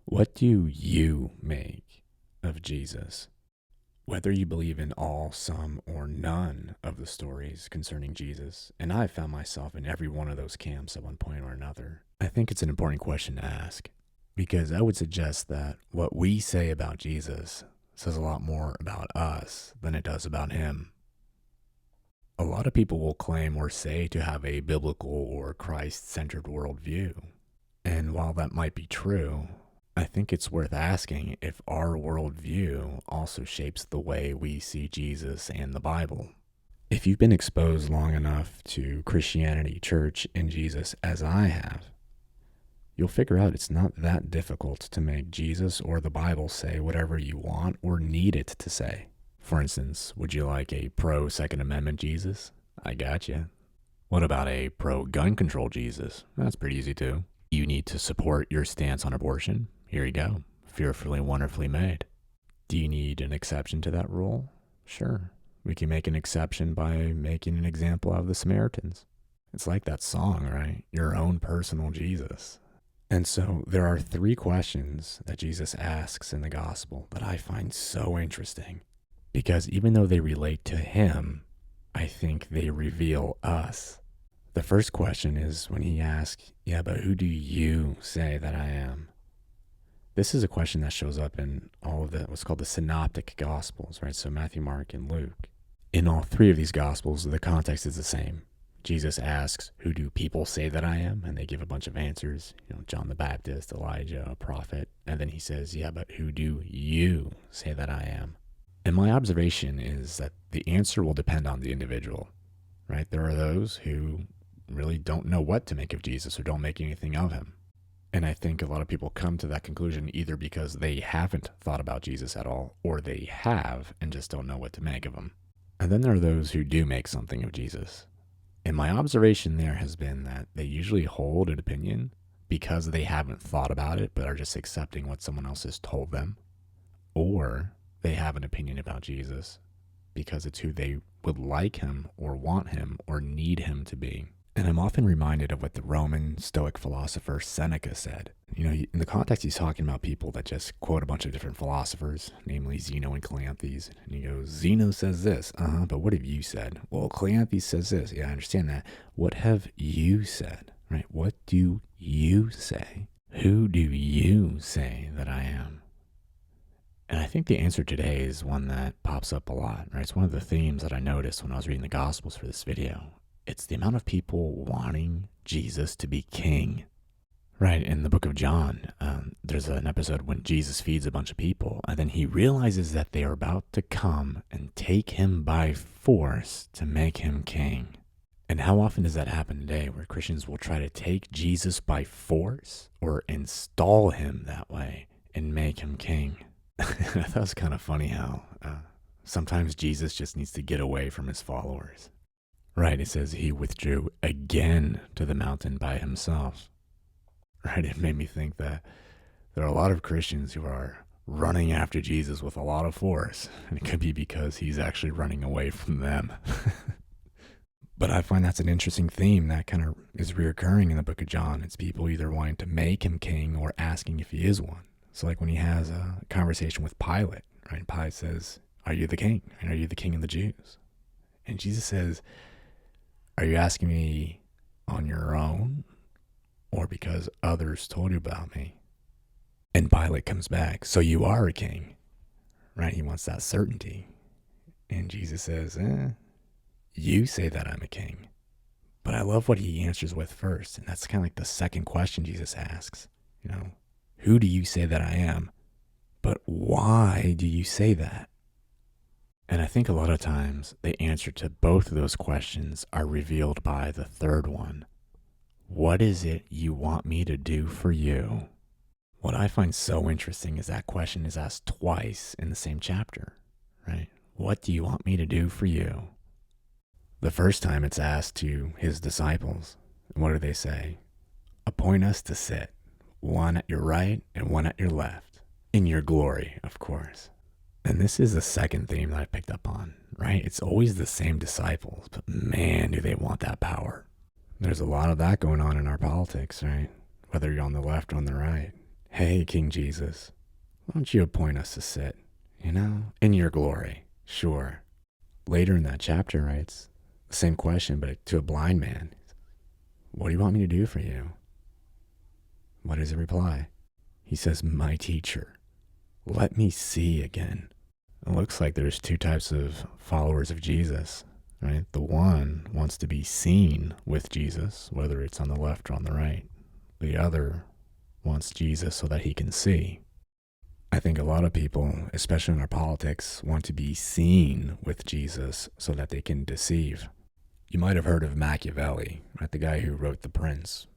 What do you make of Jesus? Whether you believe in all, some, or none of the stories concerning Jesus, and I've found myself in every one of those camps at one point or another, I think it's an important question to ask, because I would suggest that what we say about Jesus says a lot more about us than it does about him. A lot of people will claim or say to have a biblical or Christ-centered worldview, and while that might be true, I think it's worth asking if our worldview also shapes the way we see Jesus and the Bible. If you've been exposed long enough to Christianity, church, and Jesus as I have, you'll figure out it's not that difficult to make Jesus or the Bible say whatever you want or need it to say. For instance, would you like a pro-Second Amendment Jesus? I gotcha. What about a pro-gun control Jesus? That's pretty easy too. You need to support your stance on abortion? Here you go. Fearfully, wonderfully made. Do you need an exception to that rule? Sure. We can make an exception by making an example of the Samaritans. It's like that song, right? Your own personal Jesus. And so there are 3 questions that Jesus asks in the gospel that I find so interesting. Because even though they relate to him, I think they reveal us. The first question is when he asks, yeah, but who do you say that I am? This is a question that shows up in all of what's called the synoptic gospels, right? So Matthew, Mark, and Luke. In all 3 of these gospels, the context is the same. Jesus asks, who do people say that I am? And they give a bunch of answers, John the Baptist, Elijah, a prophet. And then he says, yeah, but who do you say that I am? And my observation is that the answer will depend on the individual, right? There are those who really don't know what to make of Jesus or don't make anything of him. And I think a lot of people come to that conclusion either because they haven't thought about Jesus at all, or they have and just don't know what to make of him. And then there are those who do make something of Jesus. And my observation there has been that they usually hold an opinion because they haven't thought about it, but are just accepting what someone else has told them. Or they have an opinion about Jesus because it's who they would like him or want him or need him to be. And I'm often reminded of what the Roman Stoic philosopher Seneca said. In the context, he's talking about people that just quote a bunch of different philosophers, namely Zeno and Cleanthes. And he goes, Zeno says this, but what have you said? Well, Cleanthes says this. Yeah, I understand that. What have you said, right? What do you say? Who do you say that I am? And I think the answer today is one that pops up a lot, right? It's one of the themes that I noticed when I was reading the Gospels for this video. It's the amount of people wanting Jesus to be king. Right, in the book of John, there's an episode when Jesus feeds a bunch of people, and then he realizes that they are about to come and take him by force to make him king. And how often does that happen today, where Christians will try to take Jesus by force or install him that way and make him king? I thought it was kind of funny how sometimes Jesus just needs to get away from his followers. Right, it says he withdrew again to the mountain by himself. Right, it made me think that there are a lot of Christians who are running after Jesus with a lot of force, and it could be because he's actually running away from them. But I find that's an interesting theme that kind of is reoccurring in the book of John. It's people either wanting to make him king or asking if he is one. So like when he has a conversation with Pilate, right? Pilate says, are you the king? And are you the king of the Jews? And Jesus says, are you asking me on your own or because others told you about me? And Pilate comes back, so you are a king, right? He wants that certainty. And Jesus says, you say that I'm a king. But I love what he answers with first. And that's kind of like the second question Jesus asks, who do you say that I am? But why do you say that? And I think a lot of times the answer to both of those questions are revealed by the third one. What is it you want me to do for you? What I find so interesting is that question is asked twice in the same chapter, right? What do you want me to do for you? The first time it's asked to his disciples. And what do they say? Appoint us to sit, one at your right and one at your left, in your glory, of course. And this is the second theme that I picked up on, right? It's always the same disciples, but man, do they want that power. There's a lot of that going on in our politics, right? Whether you're on the left or on the right. Hey, King Jesus, why don't you appoint us to sit, in your glory? Sure. Later in that chapter writes the same question, but to a blind man. What do you want me to do for you? What is the reply? He says, my teacher, let me see again. It looks like there's two types of followers of Jesus, right? The one wants to be seen with Jesus, whether it's on the left or on the right. The other wants Jesus so that he can see. I think a lot of people, especially in our politics, want to be seen with Jesus so that they can deceive. You might have heard of Machiavelli, right? The guy who wrote The Prince.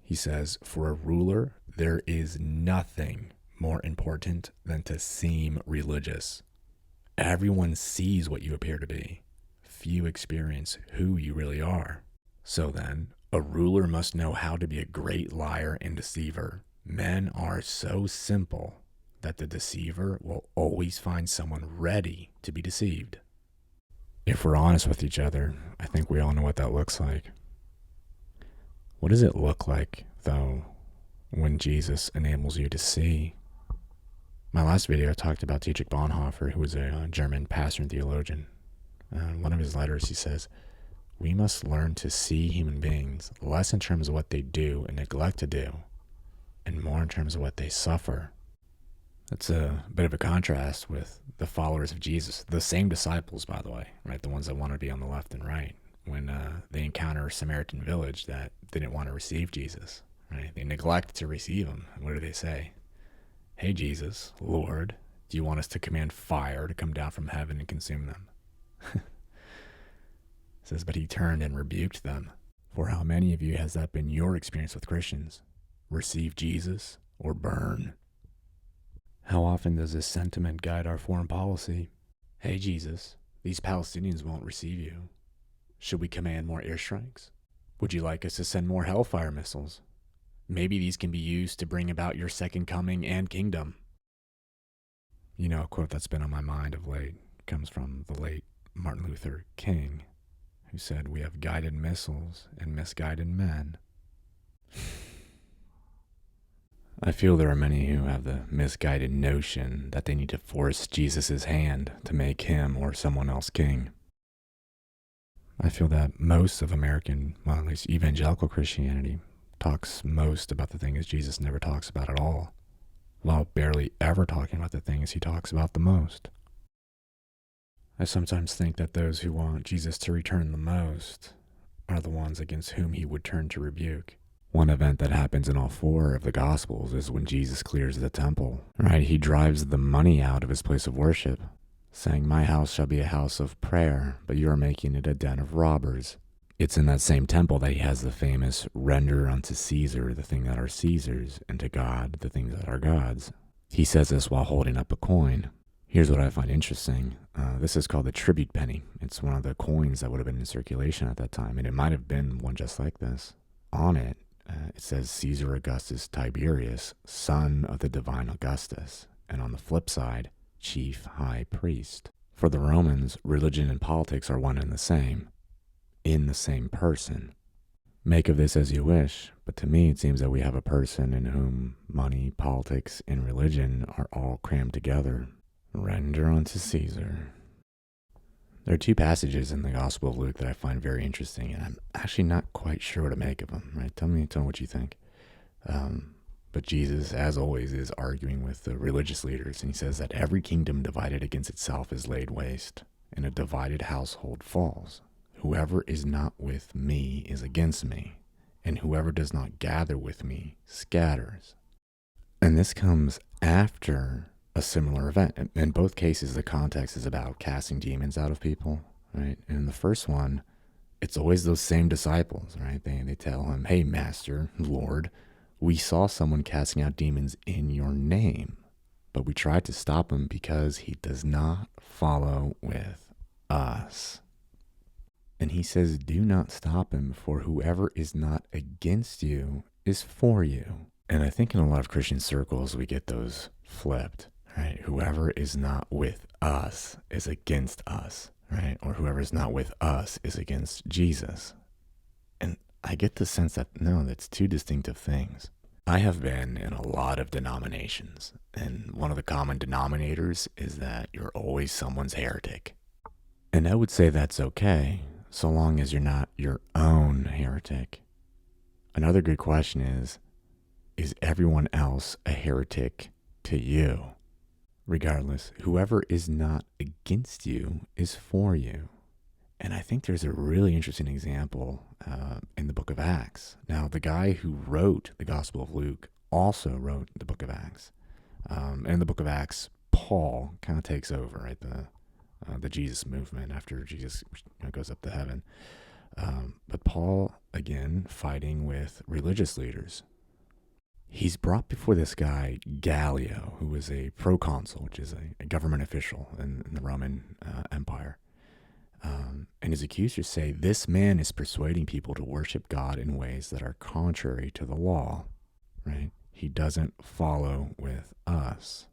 He says, for a ruler, there is nothing more important than to seem religious. Everyone sees what you appear to be. Few experience who you really are. So then, a ruler must know how to be a great liar and deceiver. Men are so simple that the deceiver will always find someone ready to be deceived. If we're honest with each other, I think we all know what that looks like. What does it look like, though, when Jesus enables you to see? My last video I talked about Dietrich Bonhoeffer, who was a German pastor and theologian. In one of his letters, he says, we must learn to see human beings less in terms of what they do and neglect to do, and more in terms of what they suffer. That's a bit of a contrast with the followers of Jesus, the same disciples, by the way, right? The ones that want to be on the left and right. When they encounter a Samaritan village that didn't want to receive Jesus, right? They neglect to receive him. What do they say? Hey, Jesus, Lord, do you want us to command fire to come down from heaven and consume them? It says, but he turned and rebuked them. For how many of you has that been your experience with Christians? Receive Jesus or burn? How often does this sentiment guide our foreign policy? Hey, Jesus, these Palestinians won't receive you. Should we command more airstrikes? Would you like us to send more hellfire missiles? Maybe these can be used to bring about your second coming and kingdom. A quote that's been on my mind of late comes from the late Martin Luther King, who said, we have guided missiles and misguided men. I feel there are many who have the misguided notion that they need to force Jesus' hand to make him or someone else king. I feel that most of American, well, at least evangelical Christianity, talks most about the things Jesus never talks about at all, while barely ever talking about the things he talks about the most. I sometimes think that those who want Jesus to return the most are the ones against whom he would turn to rebuke. One event that happens in all four of the Gospels is when Jesus clears the temple, right? He drives the money out of his place of worship, saying, my house shall be a house of prayer, but you are making it a den of robbers. It's in that same temple that he has the famous render unto Caesar the thing that are Caesar's, and to God the things that are God's. He says this while holding up a coin. Here's what I find interesting. This is called the tribute penny. It's one of the coins that would have been in circulation at that time, and it might have been one just like this. On it, it says Caesar Augustus Tiberius, son of the divine Augustus. And on the flip side, chief high priest. For the Romans, religion and politics are one and the same, in the same person. Make of this as you wish, but to me it seems that we have a person in whom money, politics, and religion are all crammed together. Render unto Caesar. There are two passages in the Gospel of Luke that I find very interesting, and I'm actually not quite sure what to make of them, right? Tell me what you think. But Jesus, as always, is arguing with the religious leaders, and he says that every kingdom divided against itself is laid waste, and a divided household falls. Whoever is not with me is against me, and whoever does not gather with me scatters. And this comes after a similar event. In both cases, the context is about casting demons out of people, right? And in the first one, it's always those same disciples, right? They tell him, hey, Master, Lord, we saw someone casting out demons in your name, but we tried to stop him because he does not follow with us. And he says, do not stop him, for whoever is not against you is for you. And I think in a lot of Christian circles, we get those flipped, right? Whoever is not with us is against us, right? Or whoever is not with us is against Jesus. And I get the sense that, no, that's two distinctive things. I have been in a lot of denominations, and one of the common denominators is that you're always someone's heretic. And I would say that's okay, so long as you're not your own heretic. Another good question is everyone else a heretic to you? Regardless, whoever is not against you is for you. And I think there's a really interesting example in the book of Acts. Now, the guy who wrote the Gospel of Luke also wrote the book of Acts. In the book of Acts, Paul kind of takes over, right? The Jesus movement after Jesus goes up to heaven. But Paul, again, fighting with religious leaders. He's brought before this guy, Gallio, who was a proconsul, which is a government official in the Roman Empire. And his accusers say, this man is persuading people to worship God in ways that are contrary to the law, right? He doesn't follow with us.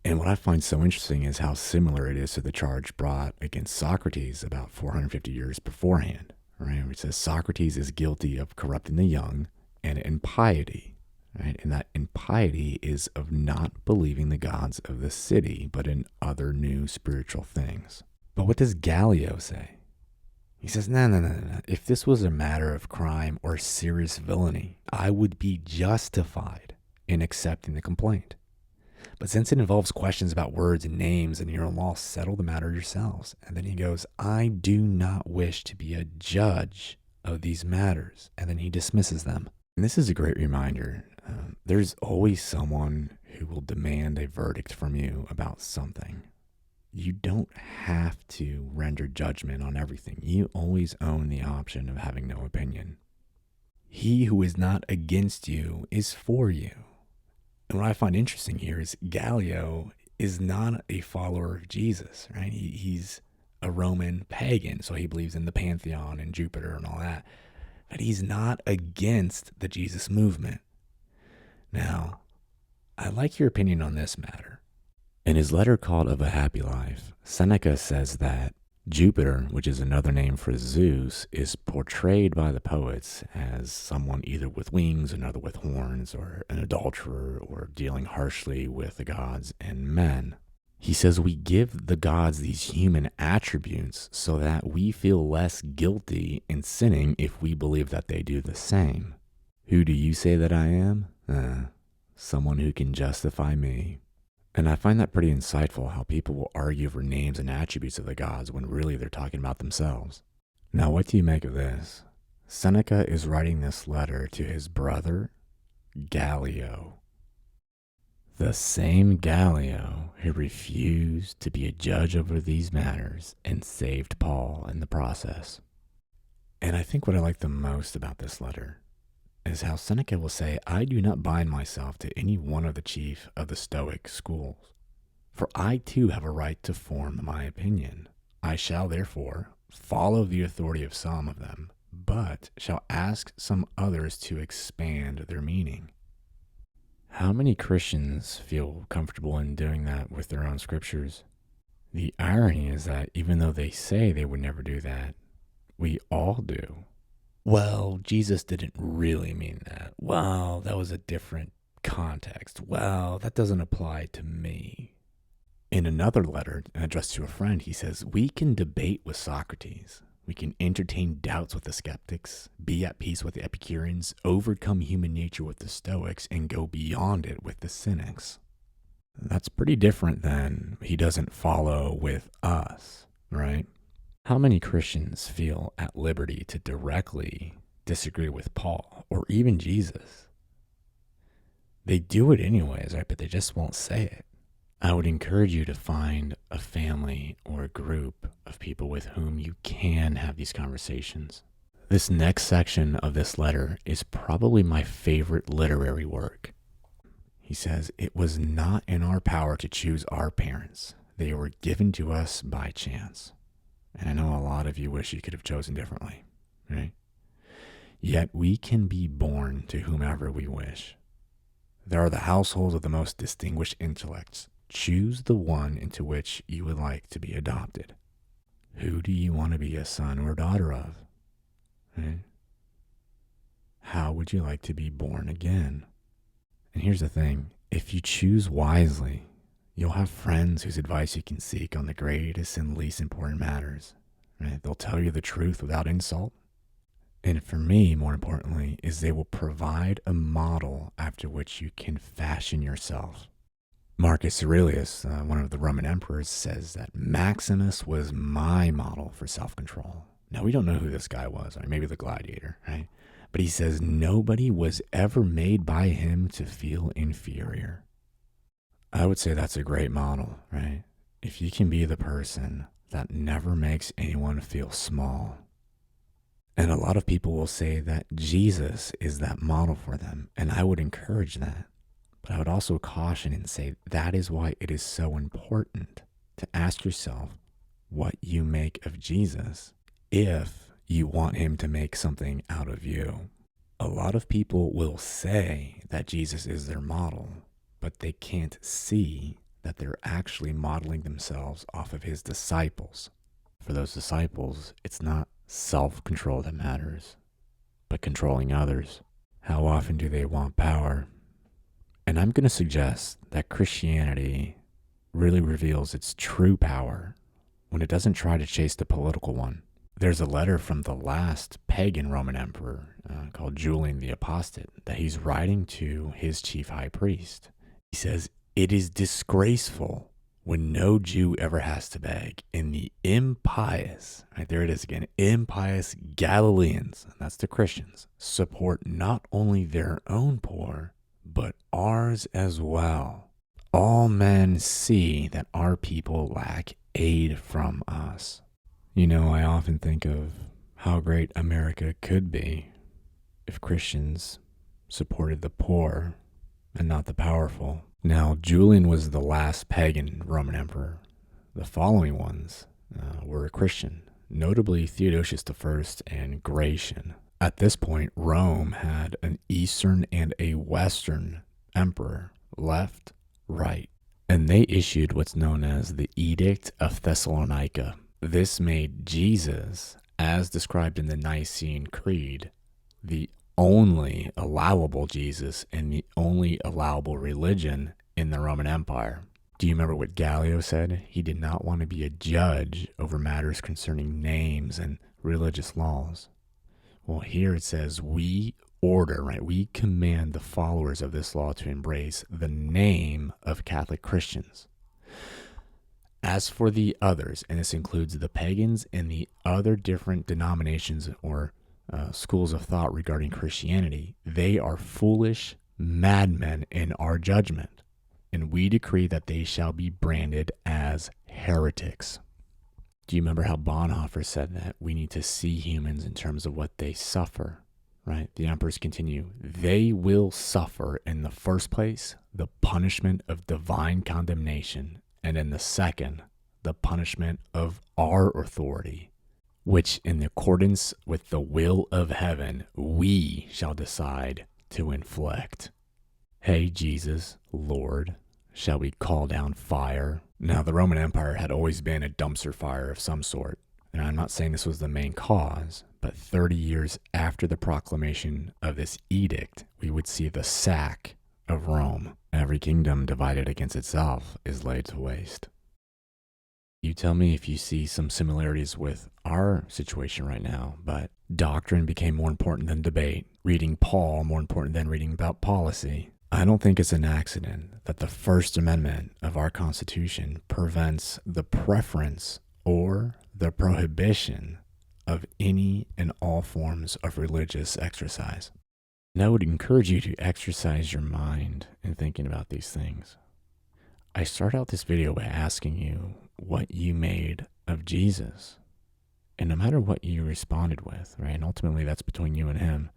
And what I find so interesting is how similar it is to the charge brought against Socrates about 450 years beforehand, right? Where it says Socrates is guilty of corrupting the young and impiety, right? And that impiety is of not believing the gods of the city, but in other new spiritual things. But what does Gallio say? He says, no. If this was a matter of crime or serious villainy, I would be justified in accepting the complaint. But since it involves questions about words and names and your own law, settle the matter yourselves. And then he goes, I do not wish to be a judge of these matters. And then he dismisses them. And this is a great reminder. There's always someone who will demand a verdict from you about something. You don't have to render judgment on everything. You always own the option of having no opinion. He who is not against you is for you. And what I find interesting here is Gallio is not a follower of Jesus, right? He's a Roman pagan, so he believes in the pantheon and Jupiter and all that. But he's not against the Jesus movement. Now, I like your opinion on this matter. In his letter called Of a Happy Life, Seneca says that Jupiter, which is another name for Zeus, is portrayed by the poets as someone either with wings, another with horns, or an adulterer, or dealing harshly with the gods and men. He says we give the gods these human attributes so that we feel less guilty in sinning if we believe that they do the same. Who do you say that I am? Someone who can justify me. And I find that pretty insightful, how people will argue over names and attributes of the gods when really they're talking about themselves. Now, what do you make of this? Seneca is writing this letter to his brother, Gallio. The same Gallio who refused to be a judge over these matters and saved Paul in the process. And I think what I like the most about this letter is how Seneca will say, I do not bind myself to any one of the chief of the Stoic schools, for I too have a right to form my opinion. I shall therefore follow the authority of some of them, but shall ask some others to expand their meaning. How many Christians feel comfortable in doing that with their own scriptures? The irony is that even though they say they would never do that, we all do. Well, Jesus didn't really mean that. Well, that was a different context. Well, that doesn't apply to me. In another letter addressed to a friend, he says, we can debate with Socrates. We can entertain doubts with the skeptics, be at peace with the Epicureans, overcome human nature with the Stoics, and go beyond it with the Cynics. That's pretty different than he doesn't follow with us, right? How many Christians feel at liberty to directly disagree with Paul or even Jesus? They do it anyways, right? But they just won't say it. I would encourage you to find a family or a group of people with whom you can have these conversations. This next section of this letter is probably my favorite literary work. He says, it was not in our power to choose our parents. They were given to us by chance. And I know a lot of you wish you could have chosen differently, right? Yet we can be born to whomever we wish. There are the households of the most distinguished intellects. Choose the one into which you would like to be adopted. Who do you want to be a son or daughter of? Right? How would you like to be born again? And here's the thing, if you choose wisely, you'll have friends whose advice you can seek on the greatest and least important matters. Right? They'll tell you the truth without insult. And for me, more importantly, is they will provide a model after which you can fashion yourself. Marcus Aurelius, one of the Roman emperors, says that Maximus was my model for self-control. Now, we don't know who this guy was, or maybe the gladiator, right? But he says nobody was ever made by him to feel inferior. I would say that's a great model, right? If you can be the person that never makes anyone feel small. And a lot of people will say that Jesus is that model for them, and I would encourage that. But I would also caution and say that is why it is so important to ask yourself what you make of Jesus if you want him to make something out of you. A lot of people will say that Jesus is their model, but they can't see that they're actually modeling themselves off of his disciples. For those disciples, it's not self-control that matters, but controlling others. How often do they want power? And I'm going to suggest that Christianity really reveals its true power when it doesn't try to chase the political one. There's a letter from the last pagan Roman emperor called Julian the Apostate that he's writing to his chief high priest. He says, "It is disgraceful when no Jew ever has to beg, and the impious," right there it is again, impious Galileans, and that's the Christians, support not only their own poor, but ours as well. All men see that our people lack aid from us. You know, I often think of how great America could be if Christians supported the poor and not the powerful. Now, Julian was the last pagan Roman emperor. The following ones were Christian, notably Theodosius I and Gratian. At this point, Rome had an Eastern and a Western emperor, left, right, and they issued what's known as the Edict of Thessalonica. This made Jesus, as described in the Nicene Creed, the only allowable Jesus and the only allowable religion in the Roman Empire. Do you remember what Gallio said? He did not want to be a judge over matters concerning names and religious laws. Well, here it says we order, right? We command the followers of this law to embrace the name of Catholic Christians. As for the others, and this includes the pagans and the other different denominations or schools of thought regarding Christianity, they are foolish madmen in our judgment, and we decree that they shall be branded as heretics. Do you remember how Bonhoeffer said that we need to see humans in terms of what they suffer, right? The emperors continue, they will suffer in the first place the punishment of divine condemnation, and in the second, the punishment of our authority, which in accordance with the will of heaven, we shall decide to inflict. Hey, Jesus, Lord, shall we call down fire? Now, the Roman Empire had always been a dumpster fire of some sort, and I'm not saying this was the main cause, but 30 years after the proclamation of this edict, we would see the sack of Rome. Every kingdom divided against itself is laid to waste. You tell me if you see some similarities with our situation right now, but doctrine became more important than debate, reading Paul more important than reading about policy. I don't think it's an accident that the First Amendment of our Constitution prevents the preference or the prohibition of any and all forms of religious exercise. And I would encourage you to exercise your mind in thinking about these things. I start out this video by asking you what you made of Jesus. And no matter what you responded with, right, and ultimately that's between you and him,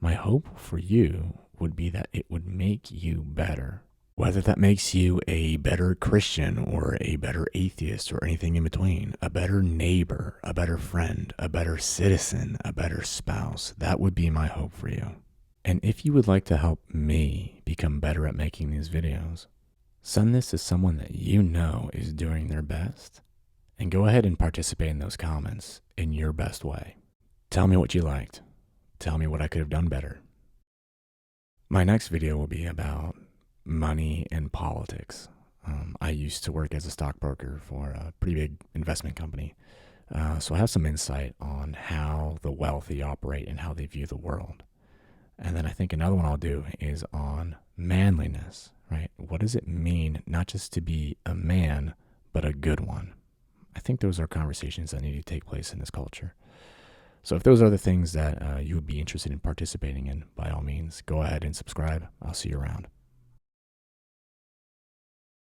my hope for you would be that it would make you better. Whether that makes you a better Christian or a better atheist or anything in between, a better neighbor, a better friend, a better citizen, a better spouse, that would be my hope for you. And if you would like to help me become better at making these videos, send this to someone that you know is doing their best, and go ahead and participate in those comments in your best way. Tell me what you liked. Tell me what I could have done better. My next video will be about money and politics. I used to work as a stockbroker for a pretty big investment company. So I have some insight on how the wealthy operate and how they view the world. And then I think another one I'll do is on manliness, right? What does it mean not just to be a man, but a good one? I think those are conversations that need to take place in this culture. So if those are the things that you would be interested in participating in, by all means, go ahead and subscribe. I'll see you around.